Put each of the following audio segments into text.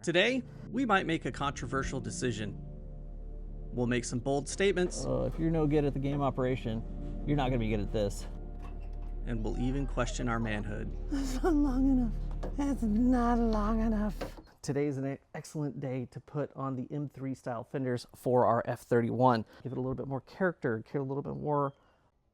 Today, we might make a controversial decision. We'll make some bold statements. If you're no good at the game operation, you're not going to be good at this. And we'll even question our manhood. That's not long enough. That's not long enough. Today's an excellent day to put on the M3 style fenders for our F31. Give it a little bit more character, give it a little bit more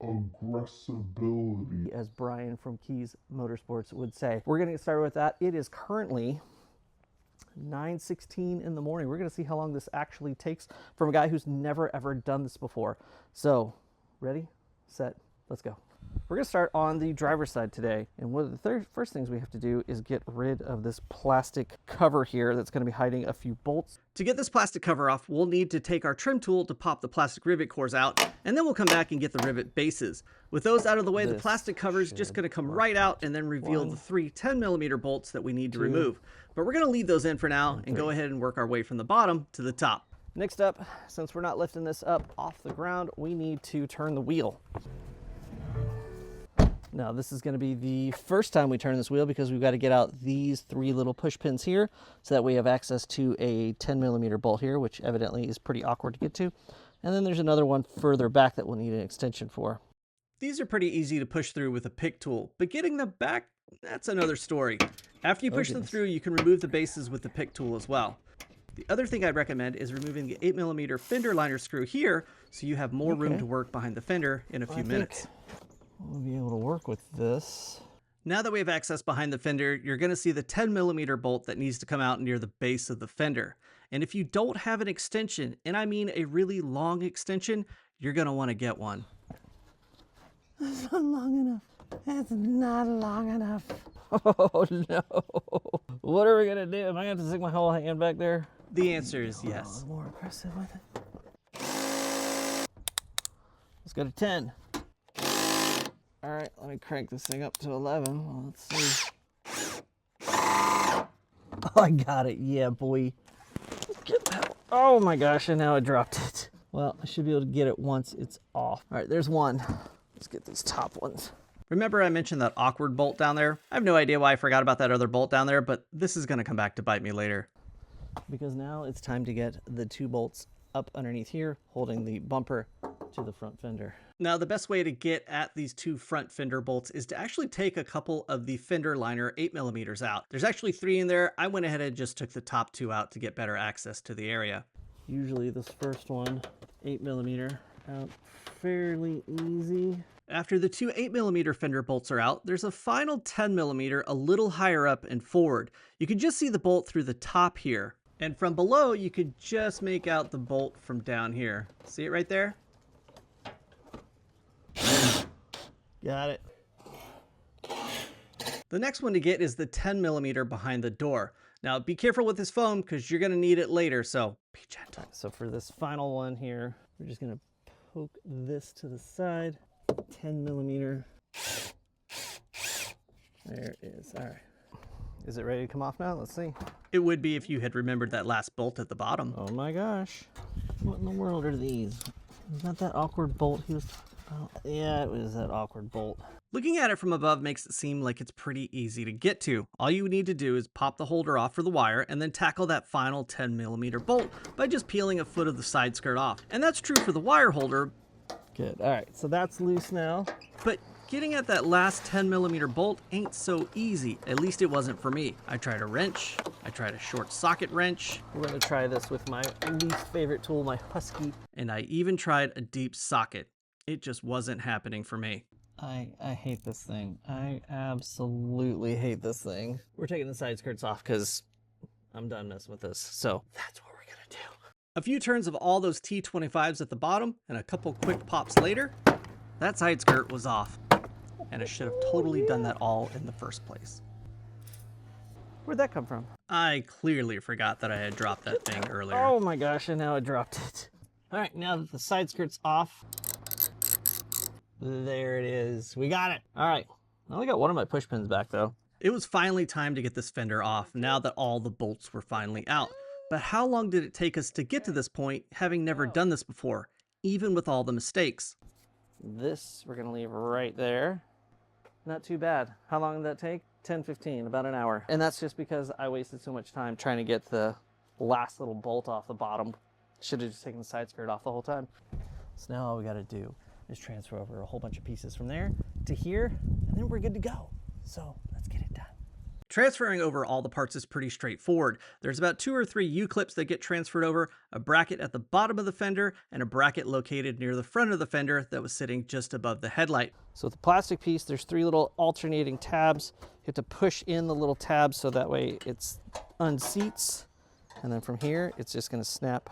aggressibility, as Brian from Keys Motorsports would say. We're going to get started with that. It is currently 9:16 in the morning. We're going to see how long this actually takes from a guy who's never ever done this before. So, ready, set, let's go. We're going to start on the driver's side today, and one of the first things we have to do is get rid of this plastic cover here that's going to be hiding a few bolts. To get this plastic cover off, we'll need to take our trim tool to pop the plastic rivet cores out, and then we'll come back and get the rivet bases. With those out of the way, the plastic cover is just going to come right out and then reveal the three 10mm bolts that we need to remove. But we're going to leave those in for now and go ahead and work our way from the bottom to the top. Next up, since we're not lifting this up off the ground, we need to turn the wheel. Now this is going to be the first time we turn this wheel because we've got to get out these three little push pins here so that we have access to a 10mm bolt here, which evidently is pretty awkward to get to. And then there's another one further back that we'll need an extension for. These are pretty easy to push through with a pick tool, but getting them back, that's another story. After you push them through, you can remove the bases with the pick tool as well. The other thing I'd recommend is removing the 8mm fender liner screw here so you have more room to work behind the fender in a few minutes. We'll be able to work with this. Now that we have access behind the fender, you're going to see the 10mm bolt that needs to come out near the base of the fender. And if you don't have an extension, and I mean a really long extension, you're going to want to get one. That's not long enough. That's not long enough. Oh no. What are we going to do? Am I going to have to stick my whole hand back there? The answer is yes. More aggressive with it. Let's go to 10. All right, let me crank this thing up to 11. Well, let's see. Oh, I got it. Yeah, boy. Get that. Oh my gosh, and now I dropped it. Well, I should be able to get it once it's off. All right, there's one. Let's get these top ones. Remember I mentioned that awkward bolt down there? I have no idea why I forgot about that other bolt down there, but this is going to come back to bite me later. Because now it's time to get the two bolts up underneath here, holding the bumper to the front fender. Now, the best way to get at these two front fender bolts is to actually take a couple of the fender liner 8mm out. There's actually 3 in there. I went ahead and just took the top 2 out to get better access to the area. Usually this first one, 8mm, out fairly easy. After the 2 8mm fender bolts are out, there's a final 10mm a little higher up and forward. You can just see the bolt through the top here. And from below, you could just make out the bolt from down here. See it right there? Got it. The next one to get is the 10mm behind the door. Now be careful with this foam because you're going to need it later, so be gentle. So for this final one here, we're just going to poke this to the side. 10mm. There it is. All right. Is it ready to come off now? Let's see. It would be if you had remembered that last bolt at the bottom. Oh my gosh. What in the world are these? Is that that awkward bolt he was... Oh, yeah, it was that awkward bolt. Looking at it from above makes it seem like it's pretty easy to get to. All you need to do is pop the holder off for the wire and then tackle that final 10mm bolt by just peeling a foot of the side skirt off. And that's true for the wire holder. Good. All right, so that's loose now. But getting at that last 10mm bolt ain't so easy. At least it wasn't for me. I tried a wrench. I tried a short socket wrench. We're going to try this with my least favorite tool, my Husky. And I even tried a deep socket. It just wasn't happening for me. I hate this thing. I absolutely hate this thing. We're taking the side skirts off because I'm done messing with this. So that's what we're going to do. A few turns of all those T25s at the bottom and a couple quick pops later, that side skirt was off. And I should have totally done that all in the first place. Where'd that come from? I clearly forgot that I had dropped that thing earlier. Oh my gosh, and now I dropped it. All right, now that the side skirt's off, there it is. We got it. All right. I only got one of my push pins back though. It was finally time to get this fender off now that all the bolts were finally out. But how long did it take us to get to this point, having never done this before, even with all the mistakes? This we're gonna leave right there. Not too bad. How long did that take? 10, 15, about an hour. And that's just because I wasted so much time trying to get the last little bolt off the bottom. Should have just taken the side skirt off the whole time. So now all we gotta do is transfer over a whole bunch of pieces from there to here, and then we're good to go. So let's get it done. Transferring over all the parts is pretty straightforward. There's about 2 or 3 U-clips that get transferred over, a bracket at the bottom of the fender, and a bracket located near the front of the fender that was sitting just above the headlight. So with the plastic piece, there's 3 little alternating tabs. You have to push in the little tabs so that way it's unseats. And then from here, it's just gonna snap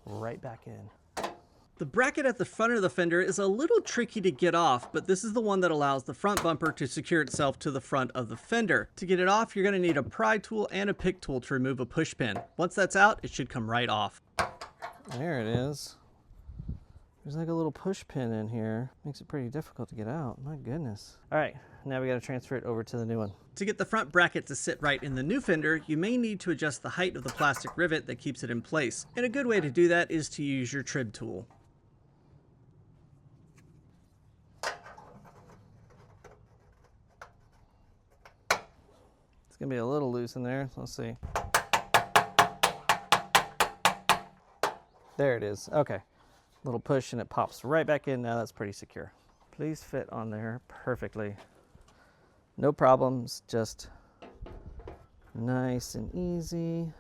right back in. The bracket at the front of the fender is a little tricky to get off, but this is the one that allows the front bumper to secure itself to the front of the fender. To get it off, you're going to need a pry tool and a pick tool to remove a push pin. Once that's out, it should come right off. There it is. There's like a little push pin in here. Makes it pretty difficult to get out. My goodness. All right, now we got to transfer it over to the new one. To get the front bracket to sit right in the new fender, you may need to adjust the height of the plastic rivet that keeps it in place. And a good way to do that is to use your trim tool. It's gonna be a little loose in there. Let's see. There it is. Okay. Little push and it pops right back in. Now that's pretty secure. Please fit on there perfectly. No problems. Just nice and easy.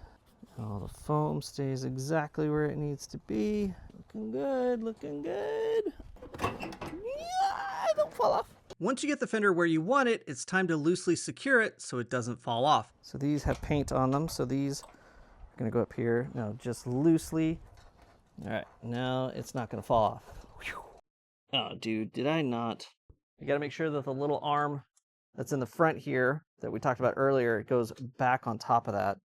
All the foam stays exactly where it needs to be. Looking good. Looking good. Yeah, don't fall off. Once you get the fender where you want it, it's time to loosely secure it so it doesn't fall off. So these have paint on them, so these are gonna go up here. Now just loosely. All right, now it's not gonna fall off. Whew. Oh, dude, did I not? You gotta make sure that the little arm that's in the front here that we talked about earlier, it goes back on top of that.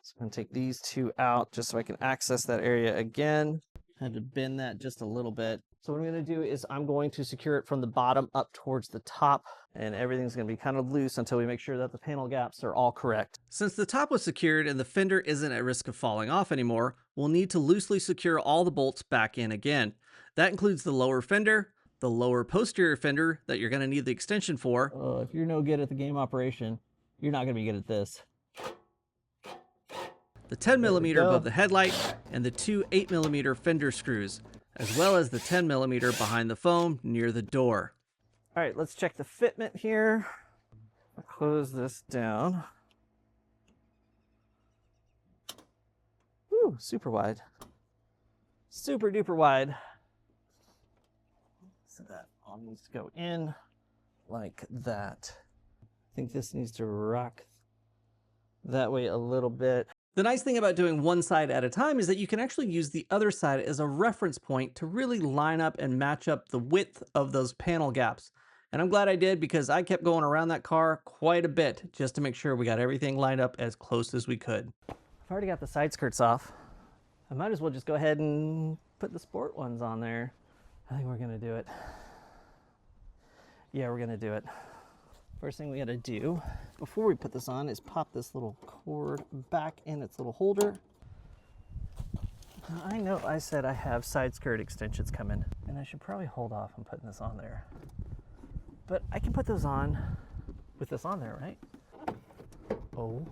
So I'm gonna take these 2 out just so I can access that area again. Had to bend that just a little bit. So what I'm gonna do is I'm going to secure it from the bottom up towards the top, and everything's gonna be kind of loose until we make sure that the panel gaps are all correct. Since the top was secured and the fender isn't at risk of falling off anymore, we'll need to loosely secure all the bolts back in again. That includes the lower fender, the lower posterior fender that you're gonna need the extension for. If you're no good at the game operation, you're not gonna be good at this. The 10mm above the headlight, and the 2 8mm fender screws, as well as the 10mm behind the foam near the door. All right, let's check the fitment here. I'll close this down. Ooh, super wide. Super duper wide. So that all needs to go in like that. I think this needs to rock that way a little bit. The nice thing about doing one side at a time is that you can actually use the other side as a reference point to really line up and match up the width of those panel gaps. And I'm glad I did, because I kept going around that car quite a bit just to make sure we got everything lined up as close as we could. I've already got the side skirts off. I might as well just go ahead and put the sport ones on there. I think we're gonna do it. Yeah, we're gonna do it. First thing we gotta do before we put this on is pop this little cord back in its little holder. Now, I know I said I have side skirt extensions coming, and I should probably hold off on putting this on there. But I can put those on with this on there, right? Oh.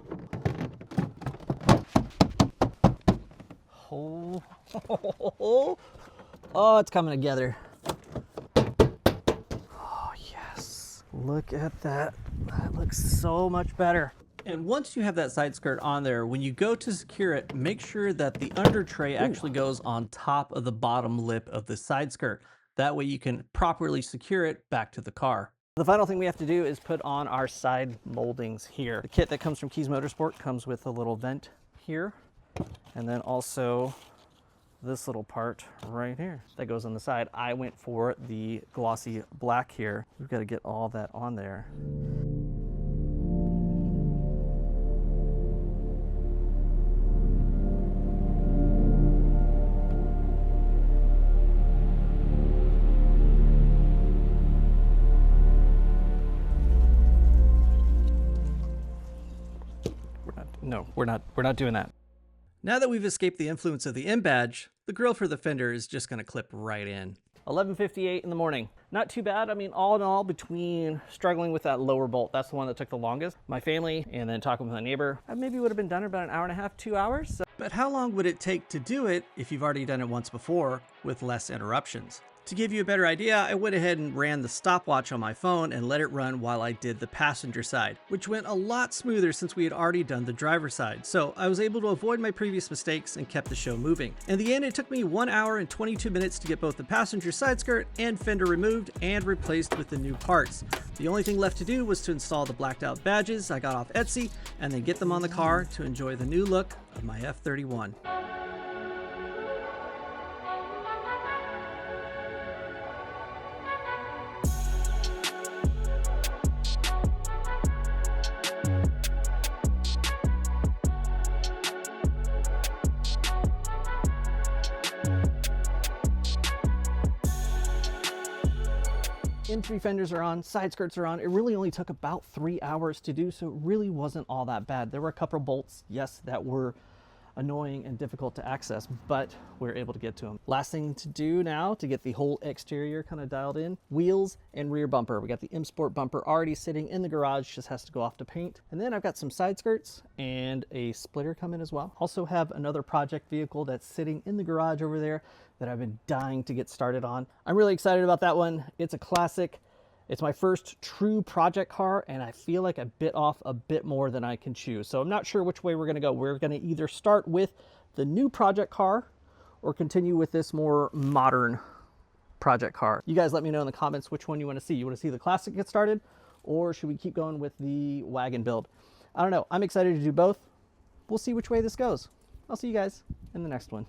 Oh, oh, it's coming together. Oh, yes. Look at that. That looks so much better. And once you have that side skirt on there, when you go to secure it, make sure that the under tray actually goes on top of the bottom lip of the side skirt. That way you can properly secure it back to the car. The final thing we have to do is put on our side moldings here. The kit that comes from Keys Motorsport comes with a little vent here, and then also this little part right here that goes on the side. I went for the glossy black here. We've got to get all that on there. We're not doing that. Now that we've escaped the influence of the M badge, the grill for the fender is just going to clip right in. 11:58 in the morning. Not too bad. I mean, all in all, between struggling with that lower bolt, that's the one that took the longest, my family, and then talking with my neighbor, I maybe would have been done in about an hour and a half, 2 hours. So. But how long would it take to do it if you've already done it once before with less interruptions? To give you a better idea, I went ahead and ran the stopwatch on my phone and let it run while I did the passenger side, which went a lot smoother since we had already done the driver's side. So I was able to avoid my previous mistakes and kept the show moving. In the end, it took me 1 hour and 22 minutes to get both the passenger side skirt and fender removed and replaced with the new parts. The only thing left to do was to install the blacked out badges I got off Etsy and then get them on the car to enjoy the new look of my F31. M3 fenders are on, side skirts are on. It really only took about 3 hours to do, so it really wasn't all that bad. There were a couple of bolts, yes, that were annoying and difficult to access, but we were able to get to them. Last thing to do now to get the whole exterior kind of dialed in, wheels and rear bumper. We got the M Sport bumper already sitting in the garage, just has to go off to paint. And then I've got some side skirts and a splitter coming as well. Also have another project vehicle that's sitting in the garage over there that I've been dying to get started on. I'm really excited about that one. It's a classic. It's my first true project car, and I feel like I bit off a bit more than I can chew. So I'm not sure which way we're gonna go. We're gonna either start with the new project car or continue with this more modern project car. You guys let me know in the comments which one you wanna see. You wanna see the classic get started, or should we keep going with the wagon build? I don't know, I'm excited to do both. We'll see which way this goes. I'll see you guys in the next one.